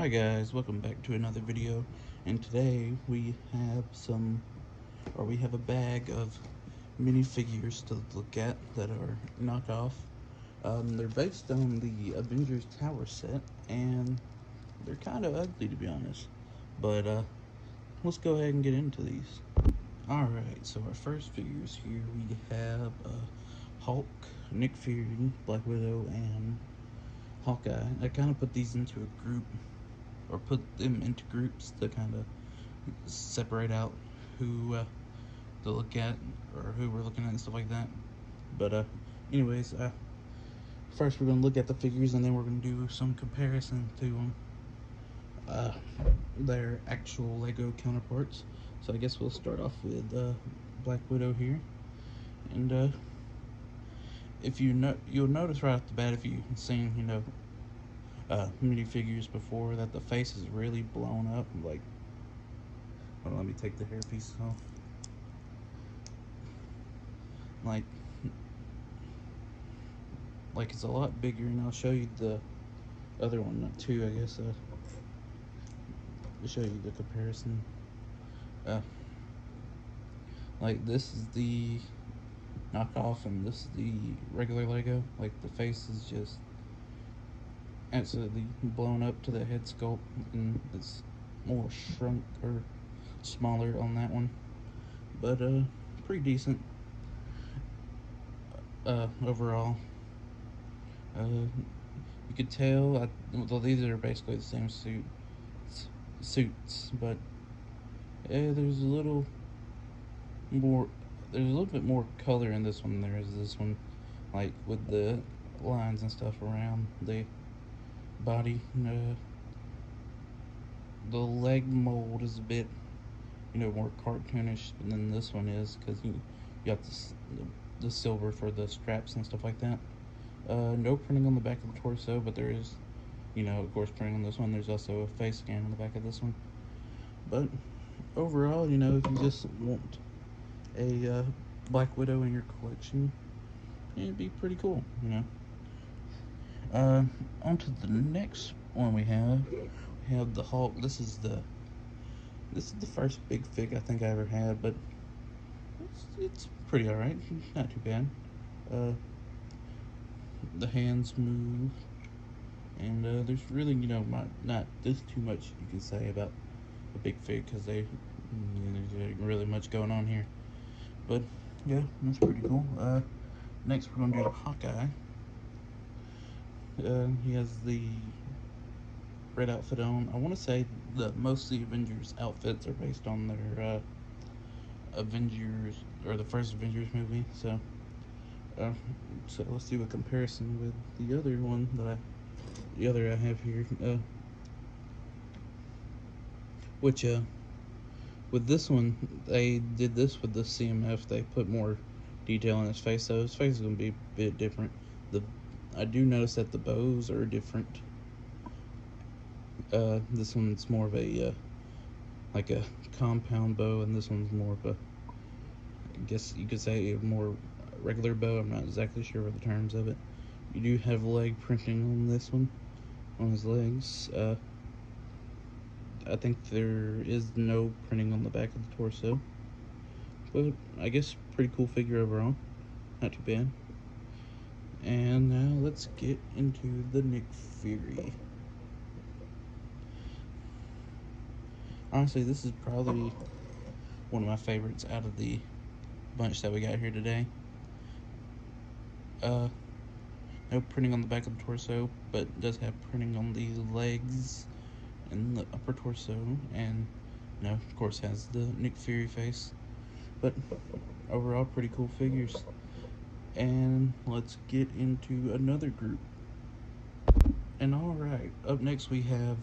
Hi guys, welcome back to another video, and today we have a bag of minifigures to look at that are knockoff. They're based on the Avengers Tower set, and they're kind of ugly to be honest, but let's go ahead and get into these. Alright, so our first figures here, we have Hulk, Nick Fury, Black Widow, and Hawkeye. I kind of put these into a group, or put them into groups to kind of separate out who to look at, or who we're looking at and stuff like that. But anyways, first we're going to look at the figures, and then we're going to do some comparison to them, their actual Lego counterparts. So I guess we'll start off with Black Widow here, and if you'll notice right off the bat, if you've seen minifigures before, that the face is really blown up. Like, hold on, let me take the hair pieces off. Like it's a lot bigger, and I'll show you the other one too, I guess, to show you the comparison. Like, this is the knockoff, and this is the regular Lego. Like, the face is just absolutely blown up to the head sculpt, and it's more shrunk or smaller on that one, but pretty decent overall. You could tell, well, these are basically the same suits, but there's a little bit more color in this one than there is this one, like with the lines and stuff around the body. The leg mold is a bit, more cartoonish than this one is, because you got the silver for the straps and stuff like that. No printing on the back of the torso, but there is, of course, printing on this one. There's also a face scan on the back of this one. But overall, if you just want a Black Widow in your collection, it'd be pretty cool, On to the next one we have the Hulk. This is the first big fig I think I ever had, but it's pretty alright. Not too bad. The hands move, and there's really, not this too much you can say about a big fig, because there ain't really much going on here. But yeah, that's pretty cool. Next we're gonna do Hawkeye. He has the red outfit on. I want to say that most of the Avengers outfits are based on their Avengers, or the first Avengers movie. So let's do a comparison with the other one I have here. Which with this one, they did this with the CMF. They put more detail on his face, so his face is gonna be a bit different. I do notice that the bows are different. This one's more of a like a compound bow, and this one's more of a, I guess you could say, a more regular bow. I'm not exactly sure of the terms of it. You do have leg printing on this one, on his legs. I think there is no printing on the back of the torso, but I guess pretty cool figure overall. Not too bad. And now let's get into the Nick Fury. Honestly, this is probably one of my favorites out of the bunch that we got here today. No printing on the back of the torso, but it does have printing on the legs and the upper torso, and of course has the Nick Fury face. But overall, pretty cool figures. And let's get into another group. And alright, up next we have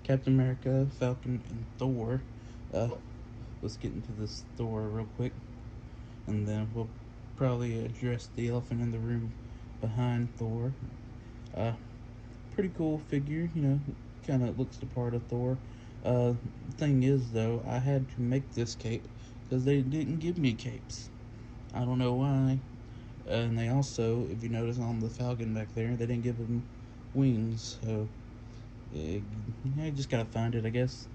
Captain America, Falcon, and Thor. Let's get into this Thor real quick, and then we'll probably address the elephant in the room behind Thor. Pretty cool figure, kind of looks the part of Thor. Thing is, though, I had to make this cape because they didn't give me capes. I don't know why. And they also, if you notice on the Falcon back there, they didn't give him wings, so I just gotta find it, I guess.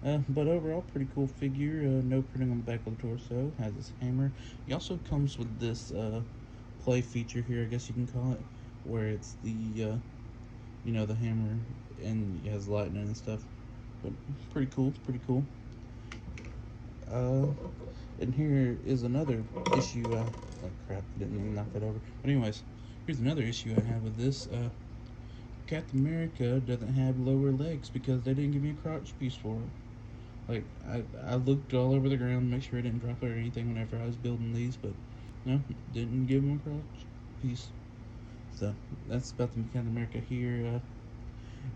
But overall, pretty cool figure. No printing on the back of the torso. Has this hammer. He also comes with this play feature here, I guess you can call it, where it's the the hammer and it has lightning and stuff. But pretty cool. It's pretty cool. Uh, and here is another issue. Oh crap! Didn't even knock that over. But anyways, here's another issue I have with this. Captain America doesn't have lower legs because they didn't give me a crotch piece for it. Like, I looked all over the ground to make sure I didn't drop it or anything whenever I was building these, but no, didn't give him a crotch piece. So that's about the Captain America here.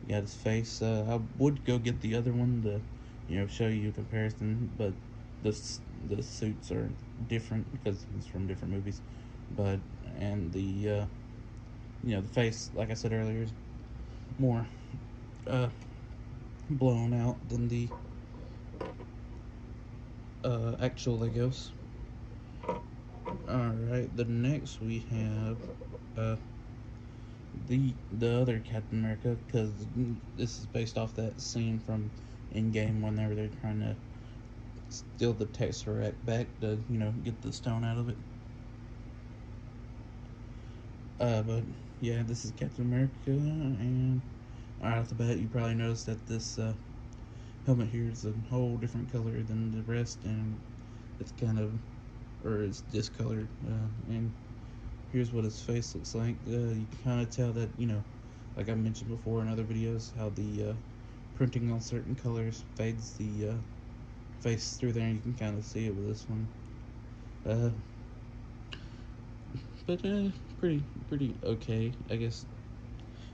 Got his face. I would go get the other one to, show you a comparison, but the the suits are different because it's from different movies. But and the face, like I said earlier, is more uh, blown out than the actual Legos. Alright, the next we have uh, the other Captain America, because this is based off that scene from Endgame whenever they're trying to steal the Tesseract back to, get the stone out of it. But yeah, this is Captain America, and right off the bat, you probably noticed that this helmet here is a whole different color than the rest, and it's kind of, or it's discolored, and here's what his face looks like. You can kind of tell that, like I mentioned before in other videos, how the printing on certain colors fades the face through there, and you can kind of see it with this one. Uh, but pretty okay, I guess.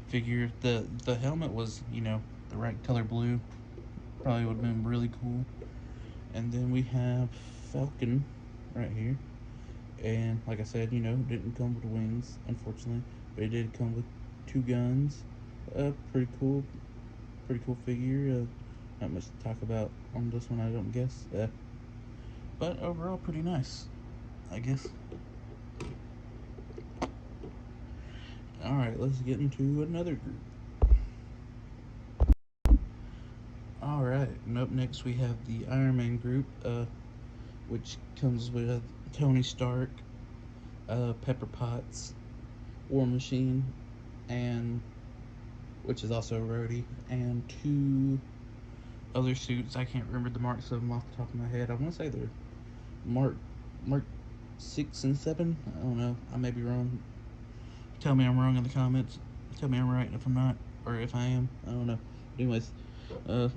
Figure the helmet was, the right color blue, probably would have been really cool. And then we have Falcon right here. And like I said, didn't come with wings, unfortunately, but it did come with two guns. Pretty cool, pretty cool figure. Not much to talk about on this one, I don't guess. But overall, pretty nice, I guess. All right, let's get into another group. All right, and up next we have the Iron Man group, which comes with Tony Stark, Pepper Potts, War Machine, and which is also Rhodey, and two other suits. I can't remember the marks of them off the top of my head. I want to say they're Mark 6 and 7. I don't know. I may be wrong. Tell me I'm wrong in the comments. Tell me I'm right if I'm not, or if I am. I don't know. But anyways, I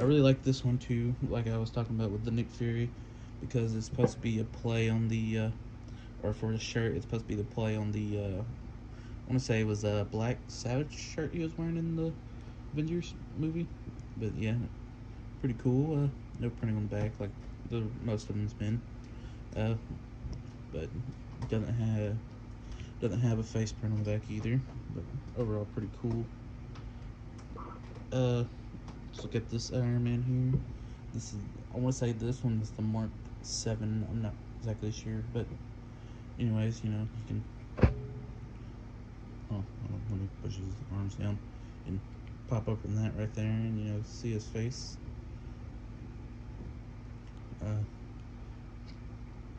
really like this one too. Like I was talking about with the Nick Fury, because it's supposed to be a play on the, or for his shirt, it's supposed to be the play on the. I want to say it was a Black Savage shirt he was wearing in the Avengers movie. But yeah, pretty cool. No printing on the back like most of them's been. But doesn't have a face print on the back either. But overall, pretty cool. Let's look at this Iron Man here. This is, I want to say this one is the Mark 7. I'm not exactly sure, but anyways, you can. Oh, let me push his arms down and pop open that right there, and see his face.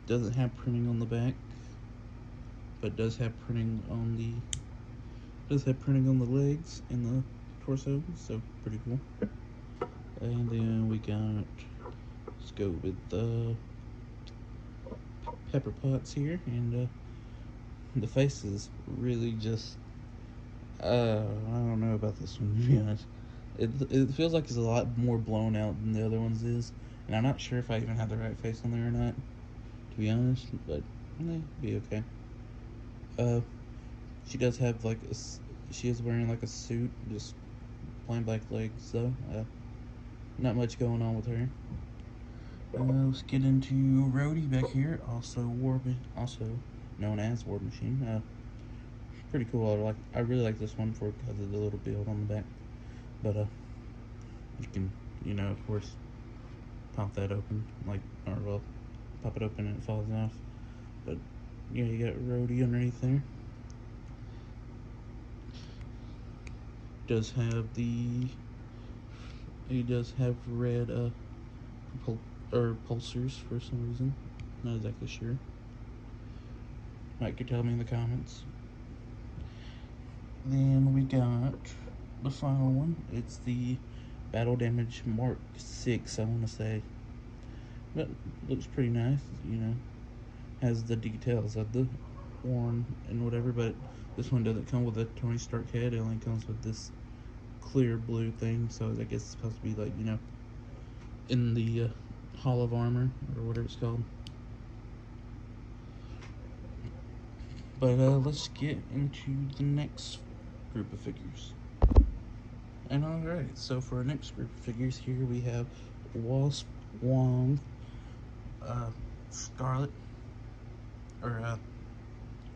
Doesn't have printing on the back, but does have printing on the legs and the torso, so pretty cool. And then we got, let's go with the Pepper Potts here, and the face is really just, I don't know about this one, to be honest. It feels like it's a lot more blown out than the other ones is, and I'm not sure if I even have the right face on there or not, to be honest, but be okay. She does have she is wearing like a suit, just plain black legs though. Not much going on with her. Let's get into Rhodey back here, also known as War Machine. Pretty cool. I really like this one because of the little build on the back. But you can of course pop that open, pop it open and it falls off. But yeah, you got Rhodey underneath there. does have the he does have red pulsers for some reason. Not exactly sure. Mike could tell me in the comments. Then we got the final one. It's the Battle Damage Mark 6, I want to say. But looks pretty nice, you know. Has the details of the horn and whatever, but this one doesn't come with a Tony Stark head. It only comes with this clear blue thing, so I guess it's supposed to be like, you know, in the Hall of Armor, or whatever it's called. But let's get into the next group of figures. And alright, so for our next group of figures here we have Wasp, Wong, Scarlet, or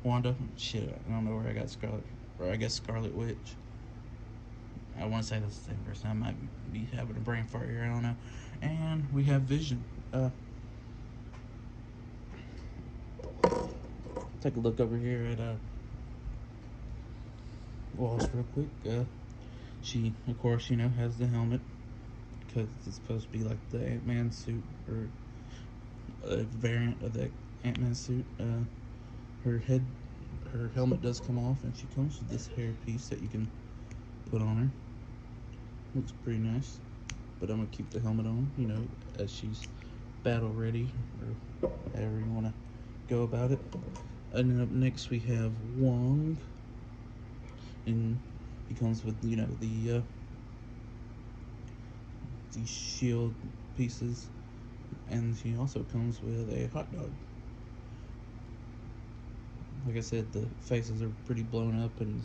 Wanda. Shit, I don't know where I got Scarlet, or I guess Scarlet Witch. I want to say that's the same person. I might be having a brain fart here, I don't know. And we have Vision. Take a look over here at Wasp real quick. She, of course, you know, has the helmet because it's supposed to be like the Ant-Man suit, or a variant of the Ant-Man suit. Her helmet does come off, and she comes with this hair piece that you can put on her. Looks pretty nice, but I'm gonna keep the helmet on, you know, as she's battle ready, or however you want to go about it. And then up next we have Wong, and he comes with, you know, the S.H.I.E.L.D. pieces, and she also comes with a hot dog. Like I said, the faces are pretty blown up, and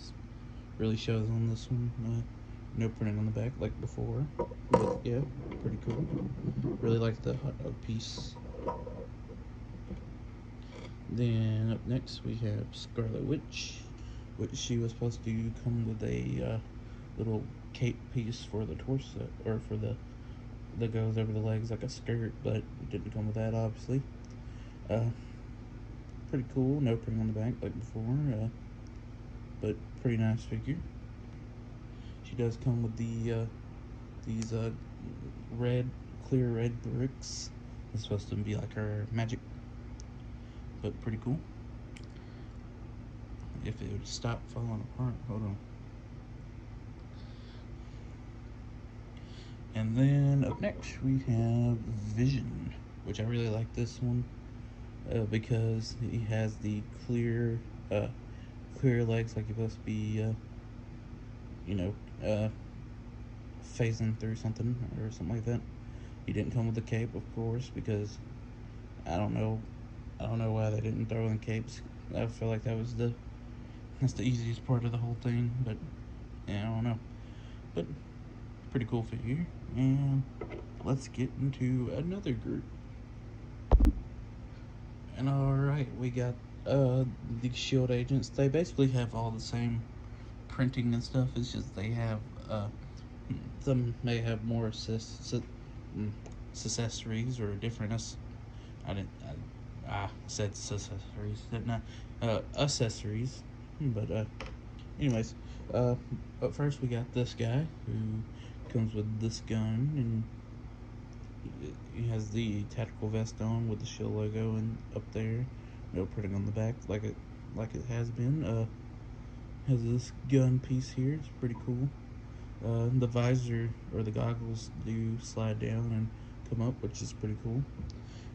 really shows on this one. No printing on the back like before, but yeah, pretty cool. Really like the hot dog piece. Then up next we have Scarlet Witch, which she was supposed to come with a little cape piece for the torso, or for the that goes over the legs like a skirt, but it didn't come with that, obviously. Pretty cool. No printing on the back like before, but pretty nice figure. She does come with the these clear red bricks. It's supposed to be like her magic, but pretty cool. If it would stop falling apart, hold on. And then up next we have Vision, which I really like this one because he has the clear legs, like he's supposed to be, you know, phasing through something or something like that. He didn't come with the cape, of course, because I don't know why they didn't throw in capes. I feel like that's the easiest part of the whole thing, but yeah, I don't know. But pretty cool figure. And let's get into another group. And alright, we got the S.H.I.E.L.D. agents. They basically have all the same printing and stuff. It's just they have some may have more accessories or different. I said accessories, didn't I? Accessories. But anyways, up first we got this guy who comes with this gun, and he has the tactical vest on with the S.H.I.E.L.D. logo and up there. No printing on the back like it has been. Has this gun piece here. It's pretty cool. The visor, or the goggles, do slide down and come up, which is pretty cool.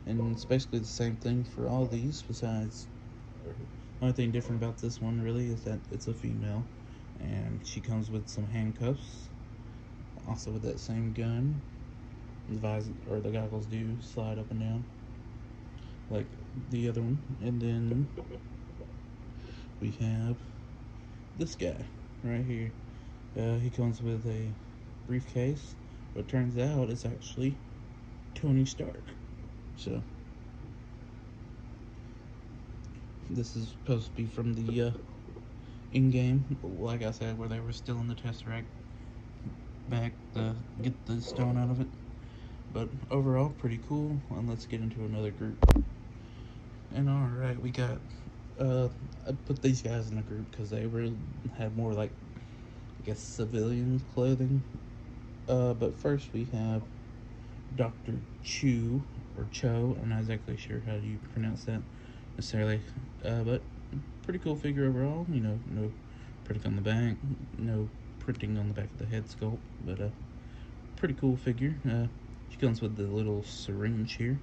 And it's basically the same thing for all these, besides, the only thing different about this one really is that it's a female, and she comes with some handcuffs, also with that same gun. The visor, or the goggles, do slide up and down like the other one. And then we have this guy right here. He comes with a briefcase, but turns out it's actually Tony Stark. So this is supposed to be from the in-game, like I said, where they were still in the Tesseract back to get the stone out of it. But overall, pretty cool. And let's get into another group. And alright, we got I put these guys in a group because they really had more like I guess, civilian clothing. But first we have Dr. Chu, or Cho. I'm not exactly sure how you pronounce that necessarily. But pretty cool figure overall. You know, no printing on the back, no printing on the back of the head sculpt, but pretty cool figure. She comes with the little syringe here,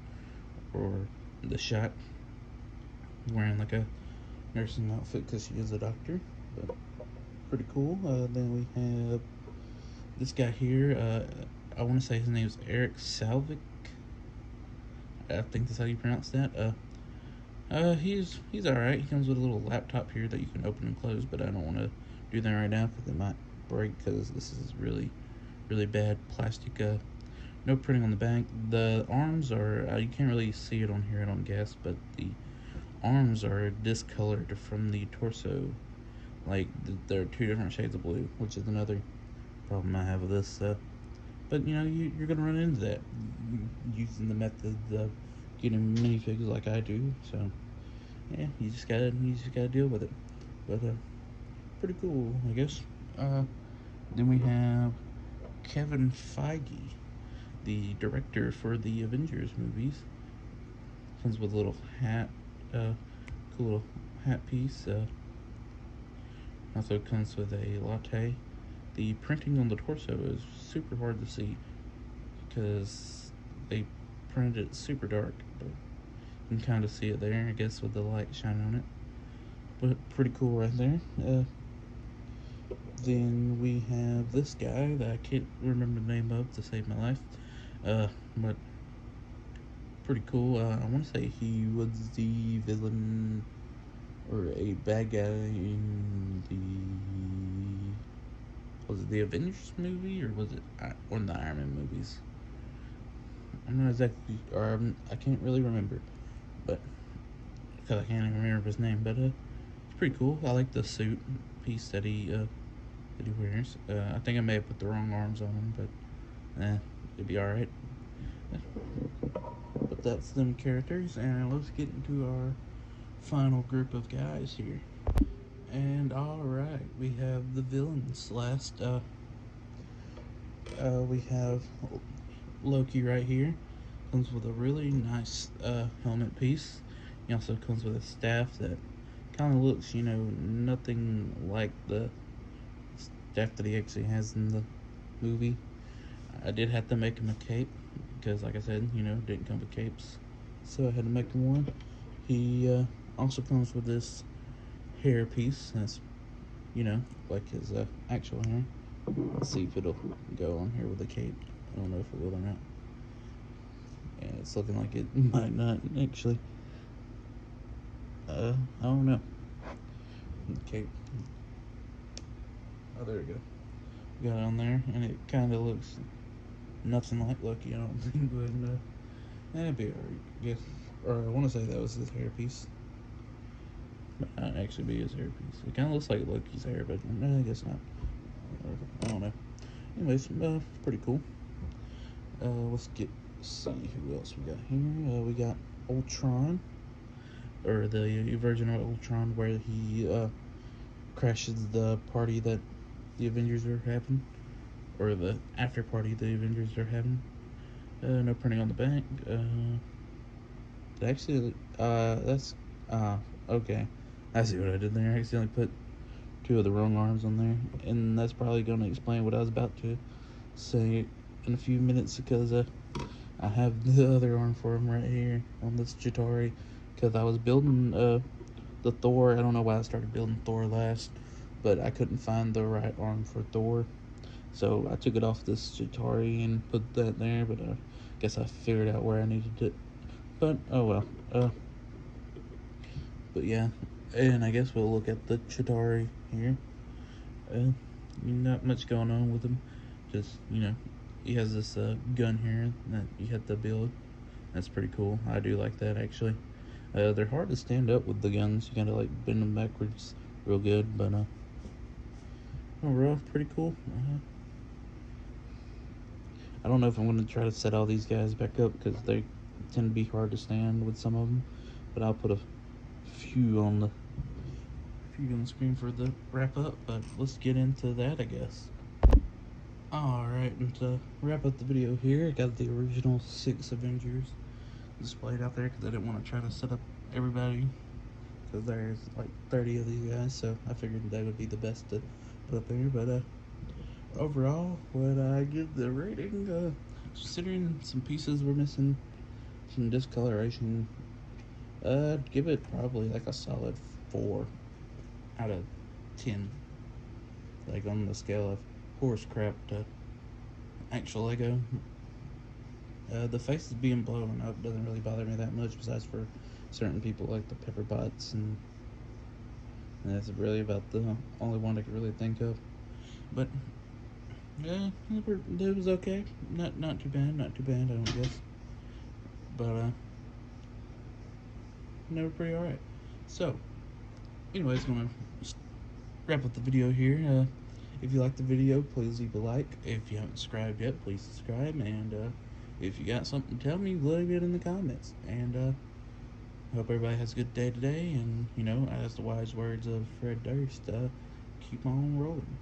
or the shot, wearing like a nursing outfit because she is a doctor. But pretty cool. Then we have this guy here. I want to say his name is Eric Salvik. I think that's how you pronounce that. He's all right. He comes with a little laptop here that you can open and close, but I don't want to do that right now because it might break. Because this is really bad plastic. No printing on the back. The arms are you can't really see it on here, I don't guess, but the arms are discolored from the torso. Like they're two different shades of blue, which is another problem I have with this. But you know, you're gonna run into that using the method of getting minifigs like I do. So yeah, you just gotta deal with it. But pretty cool, I guess. Then we have Kevin Feige, the director for the Avengers movies. Comes with a little hat, cool little hat piece. Also comes with a latte. The printing on the torso is super hard to see because they printed it super dark, but you can kind of see it there, I guess, with the light shining on it. But pretty cool right there. Then we have this guy that I can't remember the name of to save my life. But pretty cool. I want to say he was the villain or a bad guy in was it the Avengers movie, or was it one of the Iron Man movies? I'm not exactly, or I can't really remember, but because I can't even remember his name. But it's pretty cool. I like the suit piece that he wears. I think I may have put the wrong arms on him, but it'd be all right. But that's them characters, and let's get into our final group of guys here. And alright, we have the villains last. We have Loki right here. Comes with a really nice helmet piece. He also comes with a staff that kind of looks, you know, nothing like the staff that he actually has in the movie. I did have to make him a cape because, like I said, you know, didn't come with capes, so I had to make him one. He also comes with this hair piece that's, you know, like his actual hair. Let's see if it'll go on here with a cape. I don't know if it will or not. Yeah, it's looking like it might not actually. I don't know. Cape. Oh, there we go. Got it on there, and it kind of looks nothing like Lucky, I don't think, but that'd be alright, I guess. Or I want to say that was his hairpiece. Might not actually be his hairpiece. It kind of looks like Loki's hair, but I guess not. I don't know. Anyways, pretty cool. Let's see who else we got here. We got Ultron, or the version of Ultron where he crashes the party that the Avengers are having, or the after party the Avengers are having. No printing on the back. Actually, that's okay. I see what I did there. I accidentally put two of the wrong arms on there, and that's probably going to explain what I was about to say in a few minutes, because I have the other arm for him right here on this Chitauri, because I was building the Thor. I don't know why I started building Thor last, but I couldn't find the right arm for Thor, so I took it off this Chitauri and put that there, but I guess I figured out where I needed it. But oh well. But yeah, and I guess we'll look at the Chitauri here. Not much going on with him. Just, you know, he has this gun here that you have to build. That's pretty cool. I do like that, actually. They're hard to stand up with the guns. You gotta like bend them backwards real good, but overall, pretty cool. I don't know if I'm gonna try to set all these guys back up because they tend to be hard to stand with some of them, but I'll put a few preview on the screen for the wrap up, but let's get into that, I guess. Alright, and to wrap up the video here, I got the original 6 Avengers displayed out there because I didn't want to try to set up everybody, because there's like 30 of these guys, so I figured that would be the best to put up there. But overall, what I give the rating, considering some pieces were missing, some discoloration, I'd give it probably like a solid 4 out of 10. Like on the scale of horse crap to actual Lego. The faces being blown up doesn't really bother me that much, besides for certain people like the pepper pots, and that's really about the only one I could really think of. But yeah, it was okay. Not too bad. Not too bad, I don't guess. But they were pretty alright. So, anyways, I'm gonna wrap up the video here. If you liked the video, please leave a like. If you haven't subscribed yet, please subscribe. And if you got something to tell me, leave it in the comments. And I hope everybody has a good day today. And, as the wise words of Fred Durst, keep on rolling.